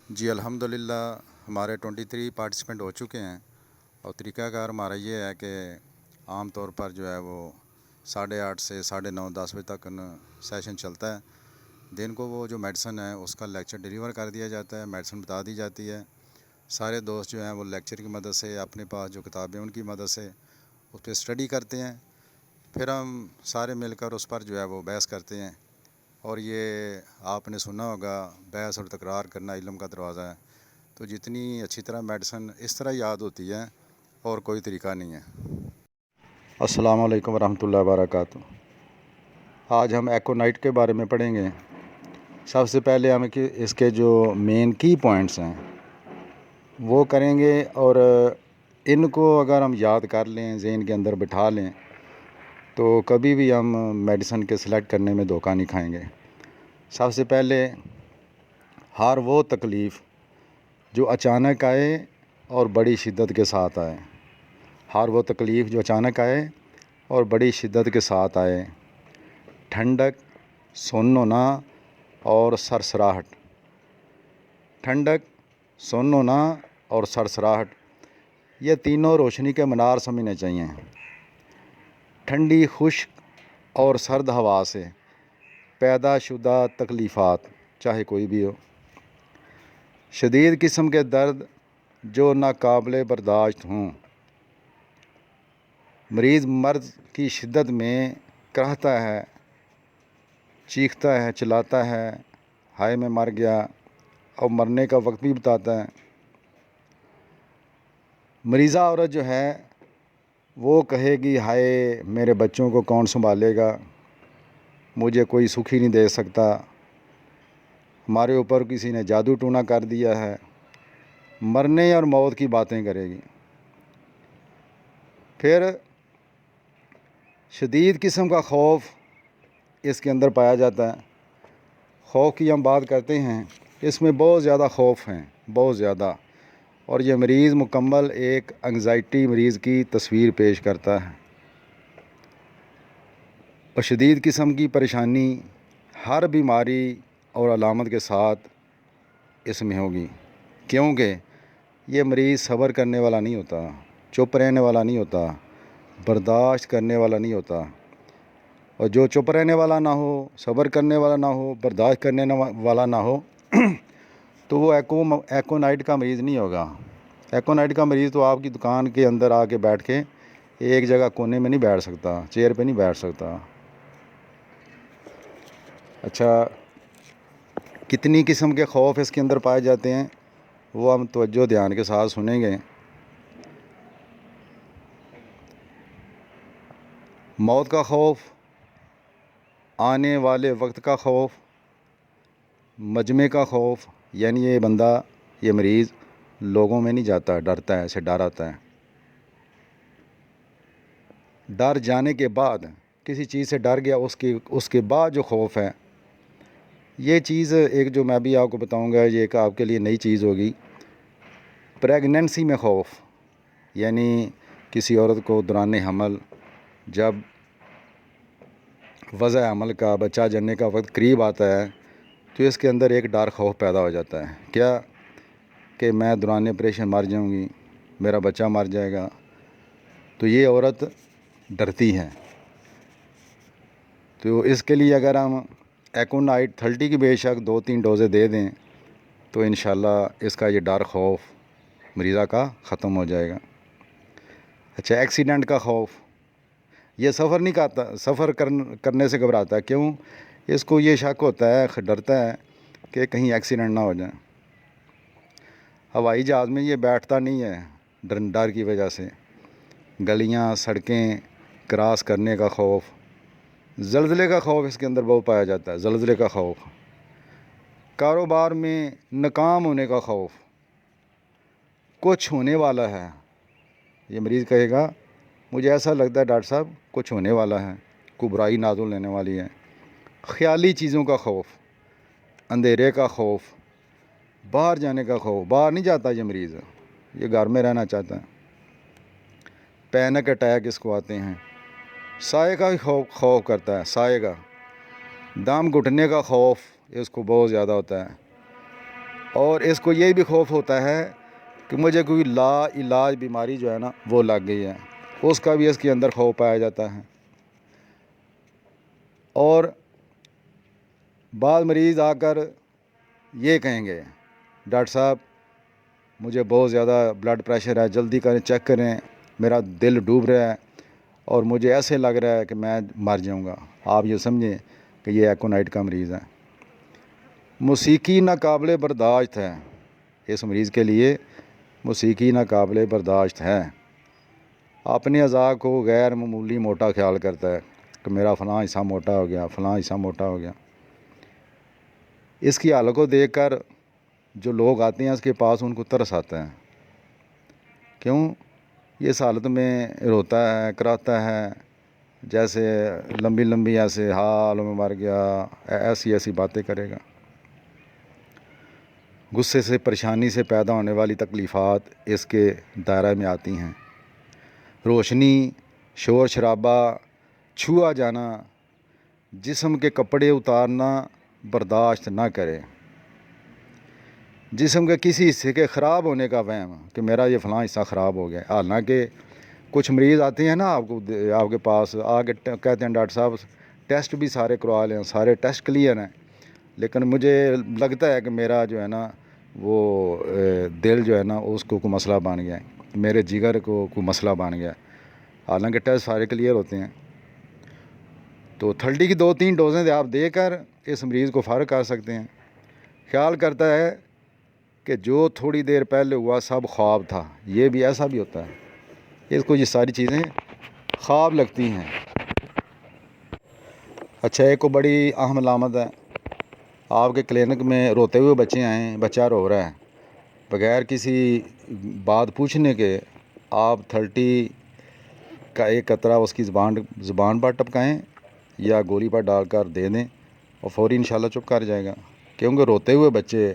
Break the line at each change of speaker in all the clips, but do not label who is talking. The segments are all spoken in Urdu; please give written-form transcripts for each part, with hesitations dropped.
جی الحمدللہ ہمارے 23 پارٹیسپینٹ ہو چکے ہیں، اور طریقہ کار ہمارا یہ ہے کہ عام طور پر جو ہے وہ 8:30 سے 9:30 10 بجے تک سیشن چلتا ہے۔ دن کو وہ جو میڈیسن ہے اس کا لیکچر ڈیلیور کر دیا جاتا ہے، میڈیسن بتا دی جاتی ہے۔ سارے دوست جو ہیں وہ لیکچر کی مدد سے اپنے پاس جو کتابیں ان کی مدد سے اس پہ اسٹڈی کرتے ہیں، پھر ہم سارے مل کر اس پر جو ہے وہ بحث کرتے ہیں۔ اور یہ آپ نے سنا ہوگا، بحث اور تکرار کرنا علم کا دروازہ ہے، تو جتنی اچھی طرح میڈیسن اس طرح یاد ہوتی ہے اور کوئی طریقہ نہیں ہے۔ السلام علیکم ورحمۃ اللہ وبرکاتہ۔ آج ہم ایکونائٹ کے بارے میں پڑھیں گے۔ سب سے پہلے ہم اس کے جو مین کی پوائنٹس ہیں وہ کریں گے، اور ان کو اگر ہم یاد کر لیں، ذہن کے اندر بٹھا لیں، تو کبھی بھی ہم میڈیسن کے سلیکٹ کرنے میں دھوکہ نہیں کھائیں گے۔ سب سے پہلے، ہر وہ تکلیف جو اچانک آئے اور بڑی شدت کے ساتھ آئے، ہر وہ تکلیف جو اچانک آئے اور بڑی شدت کے ساتھ آئے، ٹھنڈک، سن ہونا اور سرسراہٹ۔ ٹھنڈک، سن ہونا اور سرسراہٹ، یہ تینوں روشنی کے منار سمجھنے چاہیے۔ ٹھنڈی، خشک اور سرد ہوا سے پیدا شدہ تکلیفات، چاہے کوئی بھی ہو، شدید قسم کے درد جو ناقابل برداشت ہوں، مریض مرض کی شدت میں کراہتا ہے، چیختا ہے، چلاتا ہے، ہائے میں مر گیا، اور مرنے کا وقت بھی بتاتا ہے۔ مریضہ عورت جو ہے وہ کہے گی، ہائے میرے بچوں کو کون سنبھالے گا، مجھے کوئی سکھ ہی نہیں دے سکتا، ہمارے اوپر کسی نے جادو ٹونا کر دیا ہے، مرنے اور موت کی باتیں کرے گی۔ پھر شدید قسم کا خوف اس کے اندر پایا جاتا ہے۔ خوف کی ہم بات کرتے ہیں، اس میں بہت زیادہ خوف ہیں، بہت زیادہ، اور یہ مریض مکمل ایک انگزائٹی مریض کی تصویر پیش کرتا ہے۔ اور شدید قسم کی پریشانی ہر بیماری اور علامت کے ساتھ اس میں ہوگی، کیونکہ یہ مریض صبر کرنے والا نہیں ہوتا، چپ رہنے والا نہیں ہوتا، برداشت کرنے والا نہیں ہوتا۔ اور جو چپ رہنے والا نہ ہو، صبر کرنے والا نہ ہو، برداشت کرنے والا نہ ہو تو وہ ایکونائٹ کا مریض نہیں ہوگا۔ ایکونائٹ کا مریض تو آپ کی دکان کے اندر آ کے بیٹھ کے ایک جگہ کونے میں نہیں بیٹھ سکتا، چیئر پہ نہیں بیٹھ سکتا۔ اچھا، کتنی قسم کے خوف اس کے اندر پائے جاتے ہیں وہ ہم توجہ دھیان کے ساتھ سنیں گے۔ موت کا خوف، آنے والے وقت کا خوف، مجمع کا خوف، یعنی یہ بندہ، یہ مریض لوگوں میں نہیں جاتا، ڈرتا ہے، اسے ڈر آتا ہے۔ ڈر جانے کے بعد، کسی چیز سے ڈر گیا، اس کے بعد جو خوف ہے، یہ چیز ایک جو میں بھی آپ کو بتاؤں گا، یہ ایک آپ کے لیے نئی چیز ہوگی۔ پریگننسی میں خوف، یعنی کسی عورت کو دوران حمل جب وضع حمل کا، بچہ جننے کا وقت قریب آتا ہے، تو اس کے اندر ایک ڈر خوف پیدا ہو جاتا ہے، کیا کہ میں دوران آپریشن مر جاؤں گی، میرا بچہ مر جائے گا۔ تو یہ عورت ڈرتی ہے۔ تو اس کے لیے اگر ہم ایکونائٹ 30 کی بے شک 2-3 ڈوزیں دے دیں تو انشاءاللہ اس کا یہ ڈر خوف مریضہ کا ختم ہو جائے گا۔ اچھا، ایکسیڈنٹ کا خوف، یہ سفر نہیں کرتا، سفر کرنے سے گھبراتا ہے، کیوں؟ اس کو یہ شک ہوتا ہے، ڈرتا ہے کہ کہیں ایکسیڈنٹ نہ ہو جائے۔ ہوائی جہاز میں یہ بیٹھتا نہیں ہے ڈر کی وجہ سے۔ گلیاں، سڑکیں کراس کرنے کا خوف، زلزلے کا خوف اس کے اندر بہت پایا جاتا ہے، زلزلے کا خوف، کاروبار میں ناکام ہونے کا خوف، کچھ ہونے والا ہے، یہ مریض کہے گا مجھے ایسا لگتا ہے ڈاکٹر صاحب کچھ ہونے والا ہے، کوئی برائی نازل لینے والی ہے۔ خیالی چیزوں کا خوف، اندھیرے کا خوف، باہر جانے کا خوف، باہر نہیں جاتا یہ مریض، یہ گھر میں رہنا چاہتا ہے۔ پینک اٹیک اس کو آتے ہیں۔ سائے کا خوف کرتا ہے، سائے کا۔ دم گھٹنے کا خوف اس کو بہت زیادہ ہوتا ہے۔ اور اس کو یہ بھی خوف ہوتا ہے کہ مجھے کوئی لا علاج بیماری جو ہے نا وہ لگ گئی ہے، اس کا بھی اس کے اندر خوف پایا جاتا ہے۔ اور بعض مریض آ کر یہ کہیں گے ڈاکٹر صاحب مجھے بہت زیادہ بلڈ پریشر ہے، جلدی کریں چیک کریں، میرا دل ڈوب رہا ہے اور مجھے ایسے لگ رہا ہے کہ میں مر جاؤں گا۔ آپ یہ سمجھیں کہ یہ ایکونائٹ کا مریض ہے۔ موسیقی ناقابل برداشت ہے، اس مریض کے لیے موسیقی ناقابل برداشت ہے۔ اپنے اعضاء کو غیر معمولی موٹا خیال کرتا ہے کہ میرا فلاں حصہ موٹا ہو گیا، فلاں حصہ موٹا ہو گیا۔ اس کی حالت کو دیکھ کر جو لوگ آتے ہیں اس کے پاس ان کو ترس آتا ہے، کیوں یہ اس حالت میں روتا ہے، کراتا ہے، جیسے لمبی لمبی ایسے حال میں مر گیا، ایسی ایسی باتیں کرے گا۔ غصے سے پریشانی سے پیدا ہونے والی تکلیفات اس کے دائرہ میں آتی ہیں۔ روشنی، شور شرابہ، چھوا جانا، جسم کے کپڑے اتارنا برداشت نہ کرے، جسم کے کسی حصے کے خراب ہونے کا وہم کہ میرا یہ فلاں حصہ خراب ہو گیا۔ حالانکہ کچھ مریض آتے ہیں نا آپ کے پاس آ کے کہتے ہیں ڈاکٹر صاحب ٹیسٹ بھی سارے کروا لیں، سارے ٹیسٹ کلیئر ہیں، لیکن مجھے لگتا ہے کہ میرا جو ہے نا وہ دل جو ہے نا اس کو کوئی مسئلہ بن گیا ہے، میرے جگر کو کوئی مسئلہ بن گیا ہے، حالانکہ ٹیسٹ سارے کلیئر ہوتے ہیں۔ تو 30 کی 2-3 ڈوزیں آپ دے کر اس مریض کو فارغ کر سکتے ہیں۔ خیال کرتا ہے کہ جو تھوڑی دیر پہلے ہوا سب خواب تھا، یہ بھی ایسا بھی ہوتا ہے، اس کو یہ ساری چیزیں خواب لگتی ہیں۔ اچھا، ایک کو بڑی اہم علامت ہے، آپ کے کلینک میں روتے ہوئے بچے آئیں، بچہ رو رہا ہے، بغیر کسی بات پوچھنے کے آپ 30 کا ایک قطرہ اس کی زبان پر ٹپکائیں یا گولی پر ڈال کر دے دیں اور فوری انشاءاللہ چپ کر جائے گا، کیونکہ روتے ہوئے بچے،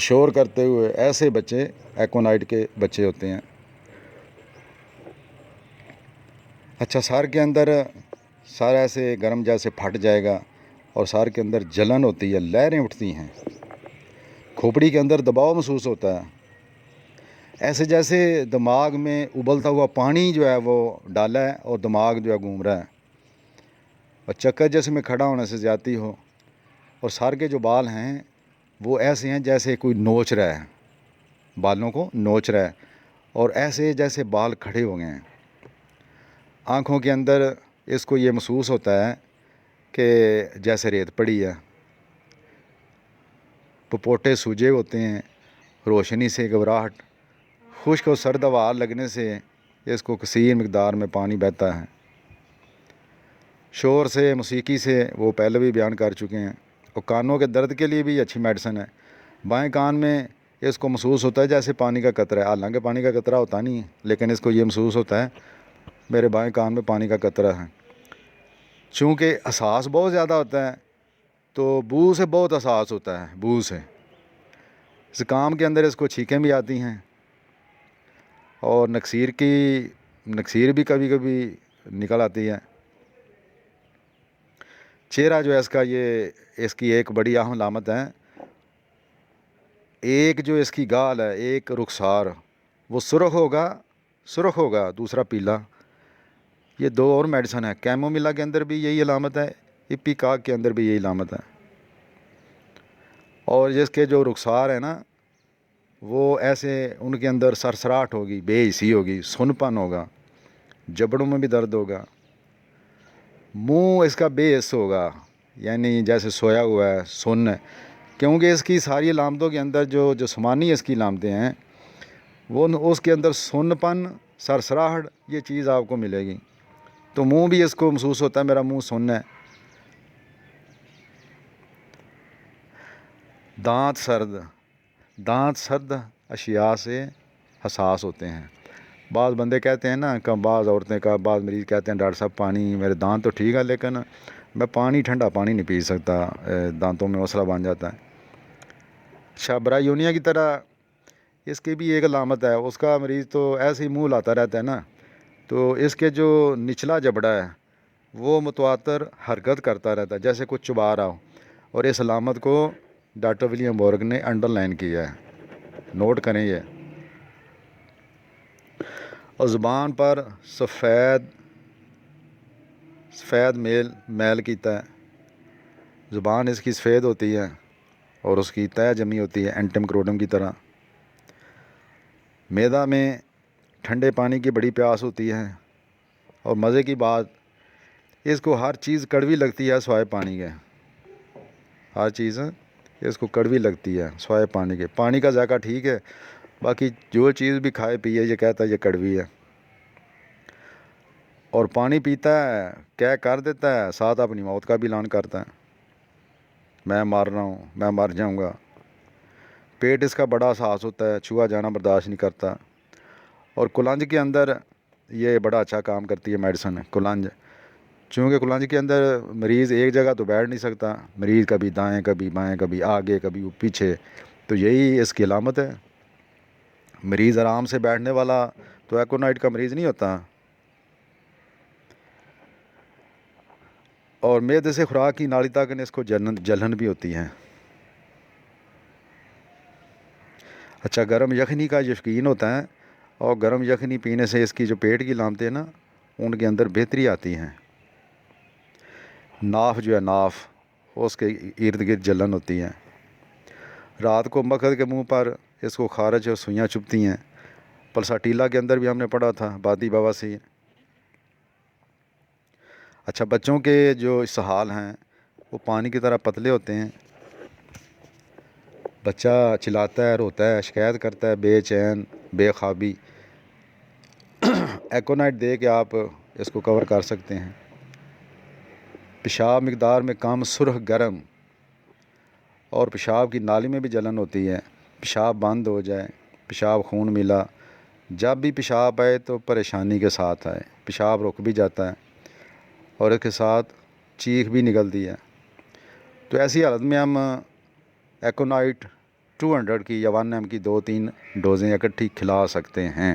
شور کرتے ہوئے ایسے بچے ایکونائٹ کے بچے ہوتے ہیں۔ اچھا، سر کے اندر سر ایسے گرم جیسے پھٹ جائے گا اور سر کے اندر جلن ہوتی ہے، لہریں اٹھتی ہیں، کھوپڑی کے اندر دباؤ محسوس ہوتا ہے، ایسے جیسے دماغ میں ابلتا ہوا پانی جو ہے وہ ڈالا ہے اور دماغ جو ہے گھوم رہا ہے، اور چکر جیسے میں کھڑا ہونے سے زیادتی ہو، اور سر کے جو بال ہیں وہ ایسے ہیں جیسے کوئی نوچ رہا ہے، بالوں کو نوچ رہا ہے، اور ایسے جیسے بال کھڑے ہو گئے ہیں۔ آنکھوں کے اندر اس کو یہ محسوس ہوتا ہے کہ جیسے ریت پڑی ہے، پپوٹے سوجے ہوتے ہیں، روشنی سے گھبراہٹ، خشک اور سرد ہوا لگنے سے اس کو کثیر مقدار میں پانی بہتا ہے، شور سے، موسیقی سے وہ پہلے بھی بیان کر چکے ہیں، اور کانوں کے درد کے لیے بھی اچھی میڈیسن ہے۔ بائیں کان میں اس کو محسوس ہوتا ہے جیسے پانی کا قطرہ ہے، حالانکہ پانی کا قطرہ ہوتا نہیں ہے، لیکن اس کو یہ محسوس ہوتا ہے میرے بائیں کان میں پانی کا قطرہ ہے۔ چونکہ احساس بہت زیادہ ہوتا ہے تو بو سے بہت احساس ہوتا ہے، بو سے زکام کے اندر اس کو چھینکیں بھی آتی ہیں، اور نکسیر بھی کبھی کبھی نکل آتی ہے۔ چہرہ جو ہے اس کی ایک بڑی اہم علامت ہے، ایک جو اس کی گال ہے، ایک رخسار وہ سرخ ہوگا، دوسرا پیلا۔ یہ 2 اور میڈیسن ہے، کیمومیلا کے اندر بھی یہی علامت ہے، ایپیکاک کے اندر بھی یہی علامت ہے۔ اور جس کے جو رخسار ہے نا وہ ایسے ان کے اندر سرسراہٹ ہوگی، بے حسی ہوگی، سن پن ہوگا، جبڑوں میں بھی درد ہوگا، منہ اس کا بے حس ہوگا، یعنی جیسے سویا ہوا ہے، سن ہے، کیونکہ اس کی ساری علامتوں کے اندر جو جسمانی اس کی علامتیں ہیں وہ اس کے اندر سن پن، سرسراہٹ، یہ چیز آپ کو ملے گی۔ تو منہ بھی اس کو محسوس ہوتا ہے میرا منہ سن ہے۔ دانت سرد اشیاء سے حساس ہوتے ہیں۔ بعض بندے کہتے ہیں نا، بعض عورتیں کا، بعض مریض کہتے ہیں ڈاکٹر صاحب پانی، میرے دانت تو ٹھیک ہے لیکن میں ٹھنڈا پانی نہیں پی سکتا، دانتوں میں مسئلہ بن جاتا ہے۔ برایونیا کی طرح اس کی بھی ایک علامت ہے، اس کا مریض تو ایسے ہی منہ لاتا رہتا ہے نا، تو اس کے جو نچلا جبڑا ہے وہ متواتر حرکت کرتا رہتا ہے جیسے کچھ چبا رہا ہو، اور اس علامت کو ڈاکٹر ولیم بورگ نے انڈر لائن کیا ہے، نوٹ کریں یہ۔ اور زبان پر سفید میل کی تہ، زبان اس کی سفید ہوتی ہے اور اس کی تہ جمی ہوتی ہے اینٹم کروڈم کی طرح۔ معدہ میں ٹھنڈے پانی کی بڑی پیاس ہوتی ہے، اور مزے کی بات اس کو ہر چیز کڑوی لگتی ہے سوائے پانی کے، ہر چیز اس کو کڑوی لگتی ہے سوائے پانی کے۔ پانی کا ذائقہ ٹھیک ہے، باقی جو چیز بھی کھائے پیے یہ کہتا ہے یہ کڑوی ہے، اور پانی پیتا ہے کہہ کر دیتا ہے، ساتھ اپنی موت کا بھی اعلان کرتا ہے، میں مر رہا ہوں، میں مر جاؤں گا۔ پیٹ اس کا بڑا حساس ہوتا ہے، چھوا جانا برداشت نہیں کرتا۔ اور کلنج کے اندر یہ بڑا اچھا کام کرتی ہے میڈیسن کلنج، چونکہ کلنج کے اندر مریض ایک جگہ تو بیٹھ نہیں سکتا، مریض کبھی دائیں کبھی بائیں کبھی آگے کبھی پیچھے، تو یہی اس کی علامت ہے۔ مریض آرام سے بیٹھنے والا تو ایکونائٹ کا مریض نہیں ہوتا۔ اور معدے سے خوراک کی نالی تک اس کو جلن بھی ہوتی ہے۔ اچھا، گرم یخنی کا یہ شوقین ہوتا ہے، اور گرم یخنی پینے سے اس کی جو پیٹ کی علامتیں نا ان کے اندر بہتری آتی ہیں۔ ناف جو ہے ناف، اس کے ارد گرد جلن ہوتی ہے۔ رات کو مکھد کے منہ پر اس کو خارج اور سوئیاں چبھتی ہیں۔ پلساٹیلا کے اندر بھی ہم نے پڑھا تھا بادی بواسیر۔ اچھا، بچوں کے جو اسہال ہیں وہ پانی کی طرح پتلے ہوتے ہیں۔ بچہ چلاتا ہے، روتا ہے، شکایت کرتا ہے، بے چین، بے خوابی، ایکونائٹ دے کے آپ اس کو کور کر سکتے ہیں۔ پیشاب مقدار میں کم، سرخ گرم، اور پیشاب کی نالی میں بھی جلن ہوتی ہے۔ پیشاب بند ہو جائے، پیشاب خون ملا، جب بھی پیشاب آئے تو پریشانی کے ساتھ آئے، پیشاب رک بھی جاتا ہے اور اس کے ساتھ چیخ بھی نکلتی ہے، تو ایسی حالت میں ہم ایکونائٹ 200 کی یا 1 mg کی 2-3 ڈوزیں اکٹھی کھلا سکتے ہیں۔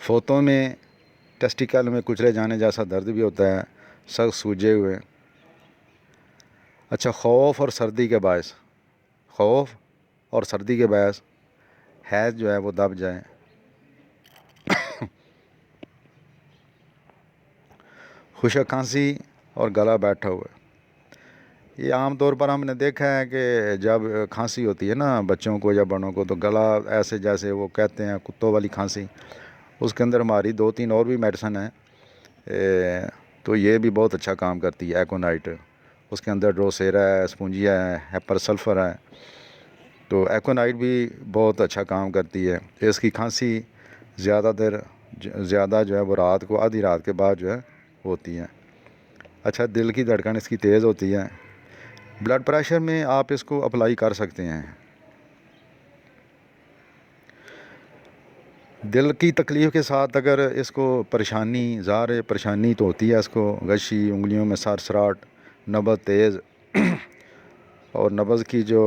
فوتوں میں ٹیسٹیکل میں کچلے جانے جیسا درد بھی ہوتا ہے، سخت سوجے ہوئے۔ اچھا، خوف اور سردی کے باعث، خوف اور سردی کے باعث حیض جو ہے وہ دب جائے۔ خشک کھانسی اور گلا بیٹھا ہوا ہے، یہ عام طور پر ہم نے دیکھا ہے کہ جب کھانسی ہوتی ہے نا بچوں کو یا بڑوں کو، تو گلا ایسے جیسے وہ کہتے ہیں کتوں والی کھانسی، اس کے اندر ہماری 2-3 اور بھی میڈیسن ہیں، تو یہ بھی بہت اچھا کام کرتی ہے ایکونائٹ۔ اس کے اندر ڈروسیرا ہے، اسپونجیا ہے، ہیپر سلفر ہے، تو ایکونائٹ بھی بہت اچھا کام کرتی ہے۔ اس کی کھانسی زیادہ جو ہے وہ رات کو، آدھی رات کے بعد جو ہے ہوتی ہے۔ اچھا، دل کی دھڑکن اس کی تیز ہوتی ہے۔ بلڈ پریشر میں آپ اس کو اپلائی کر سکتے ہیں۔ دل کی تکلیف کے ساتھ اگر اس کو پریشانی، ظاہر پریشانی تو ہوتی ہے، اس کو غشی، انگلیوں میں سرسراہٹ، نبض تیز، اور نبض کی جو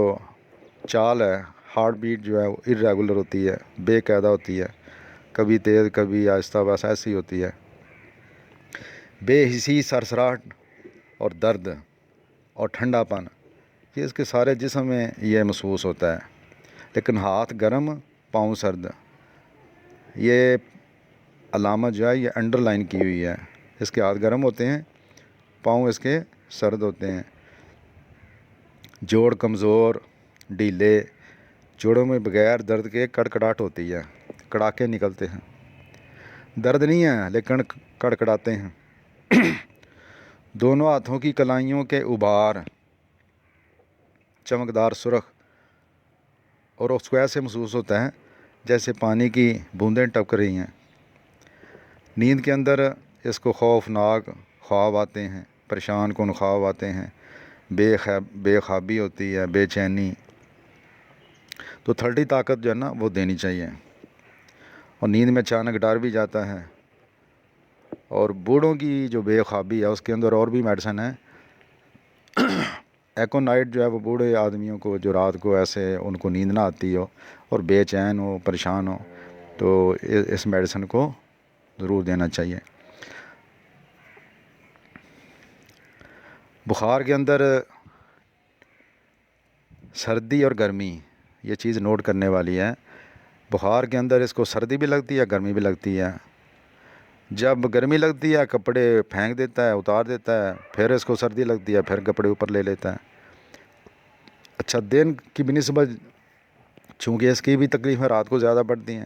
چال ہے، ہارٹ بیٹ جو ہے وہ ارریگولر ہوتی ہے، بے قاعدہ ہوتی ہے، کبھی تیز کبھی آہستہ، بس ایسی ہوتی ہے۔ بے حسی، سرسراہٹ اور درد اور ٹھنڈا پن، یہ اس کے سارے جسم میں یہ محسوس ہوتا ہے۔ لیکن ہاتھ گرم، پاؤں سرد، یہ علامت جو ہے یہ انڈر لائن کی ہوئی ہے۔ اس کے ہاتھ گرم ہوتے ہیں، پاؤں اس کے سرد ہوتے ہیں۔ جوڑ کمزور، ڈھیلے، جوڑوں میں بغیر درد کے کڑکڑاہٹ ہوتی ہے، کڑاکے نکلتے ہیں، درد نہیں ہے لیکن کڑکڑاتے ہیں۔ دونوں ہاتھوں کی کلائیوں کے ابھار چمکدار سرخ، اور اس کو ایسے محسوس ہوتا ہے جیسے پانی کی بوندیں ٹپک رہی ہیں۔ نیند کے اندر اس کو خوفناک خواب آتے ہیں، پریشان کن خواب آتے ہیں، بے خوابی ہوتی ہے، بے چینی، تو 30 طاقت جو ہے نا وہ دینی چاہیے۔ اور نیند میں اچانک ڈر بھی جاتا ہے۔ اور بوڑھوں کی جو بے خوابی ہے اس کے اندر اور بھی میڈیسن ہے۔ ایکونائٹ جو ہے وہ بوڑھے آدمیوں کو جو رات کو ایسے ان کو نیند نہ آتی ہو اور بے چین ہو، پریشان ہو، تو اس میڈیسن کو ضرور دینا چاہیے۔ بخار کے اندر سردی اور گرمی یہ چیز نوٹ کرنے والی ہے. بخار کے اندر اس کو سردی بھی لگتی ہے گرمی بھی لگتی ہے. جب گرمی لگتی ہے کپڑے پھینک دیتا ہے اتار دیتا ہے, پھر اس کو سردی لگتی ہے پھر کپڑے اوپر لے لیتا ہے. اچھا دن کی بنسبت چونکہ اس کی بھی تکلیفیں رات کو زیادہ پڑتی ہیں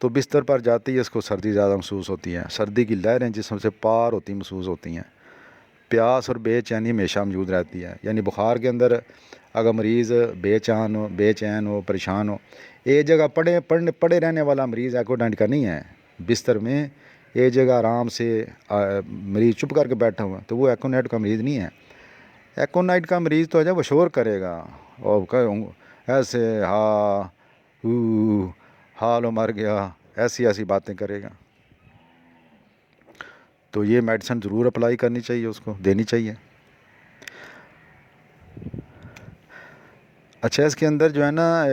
تو بستر پر جاتی ہے اس کو سردی زیادہ محسوس ہوتی ہے. سردی کی لہریں جسم سے پار ہوتی محسوس ہوتی ہیں. پیاس اور بے چینی ہمیشہ موجود رہتی ہے. یعنی بخار کے اندر اگر مریض بے چین ہو پریشان ہو, ایک جگہ پڑے رہنے والا مریض ایکوڈنٹ کا نہیں ہے. بستر میں ایک جگہ آرام سے مریض چپ کر کے بیٹھا ہوا تو وہ ایکونائٹ کا مریض نہیں ہے. ایکونائٹ کا مریض تو ہے جب وہ شور کرے گا اور ایسے حالو مر گیا ایسی باتیں کرے گا. تو یہ میڈیسن ضرور اپلائی کرنی چاہیے, اس کو دینی چاہیے. اچھا اس کے اندر جو ہے نا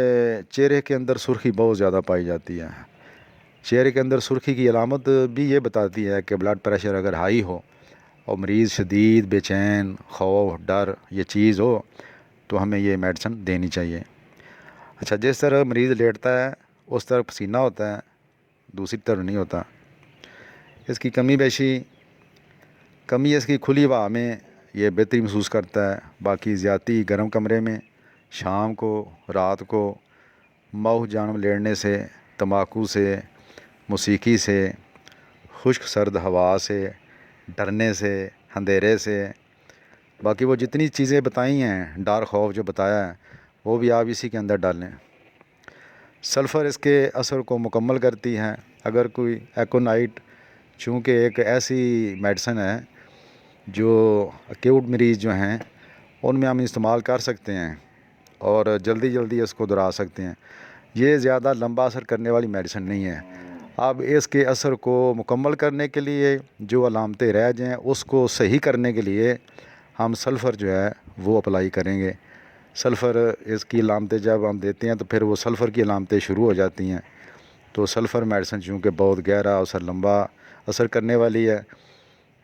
چہرے کے اندر سرخی بہت زیادہ پائی جاتی ہے. چہرے کے اندر سرخی کی علامت بھی یہ بتاتی ہے کہ بلڈ پریشر اگر ہائی ہو اور مریض شدید بے چین خوف ڈر یہ چیز ہو تو ہمیں یہ میڈیسن دینی چاہیے. اچھا جس طرح مریض لیٹتا ہے اس طرح پسینہ ہوتا ہے, دوسری طرح نہیں ہوتا. اس کی کمی اس کی کھلی ہوا میں یہ بہتری محسوس کرتا ہے. باقی زیادتی گرم کمرے میں شام کو رات کو مئو جانب لیٹنے سے تمباکو سے موسیقی سے خشک سرد ہوا سے ڈرنے سے اندھیرے سے باقی وہ جتنی چیزیں بتائی ہیں ڈر خوف جو بتایا ہے وہ بھی آپ اسی کے اندر ڈالیں. سلفر اس کے اثر کو مکمل کرتی ہے. اگر کوئی ایکونائٹ چونکہ ایک ایسی میڈیسن ہے جو اکیوٹ مریض جو ہیں ان میں ہم استعمال کر سکتے ہیں اور جلدی اس کو دہرا سکتے ہیں. یہ زیادہ لمبا اثر کرنے والی میڈیسن نہیں ہے. اب اس کے اثر کو مکمل کرنے کے لیے جو علامتیں رہ جائیں اس کو صحیح کرنے کے لیے ہم سلفر جو ہے وہ اپلائی کریں گے. سلفر اس کی علامتیں جب ہم دیتے ہیں تو پھر وہ سلفر کی علامتیں شروع ہو جاتی ہیں. تو سلفر میڈیسن چونکہ بہت گہرا اثر لمبا اثر کرنے والی ہے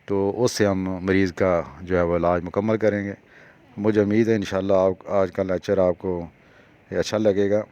تو اس سے ہم مریض کا جو ہے وہ علاج مکمل کریں گے. مجھے امید ہے انشاءاللہ آج کا لیکچر آپ کو اچھا لگے گا.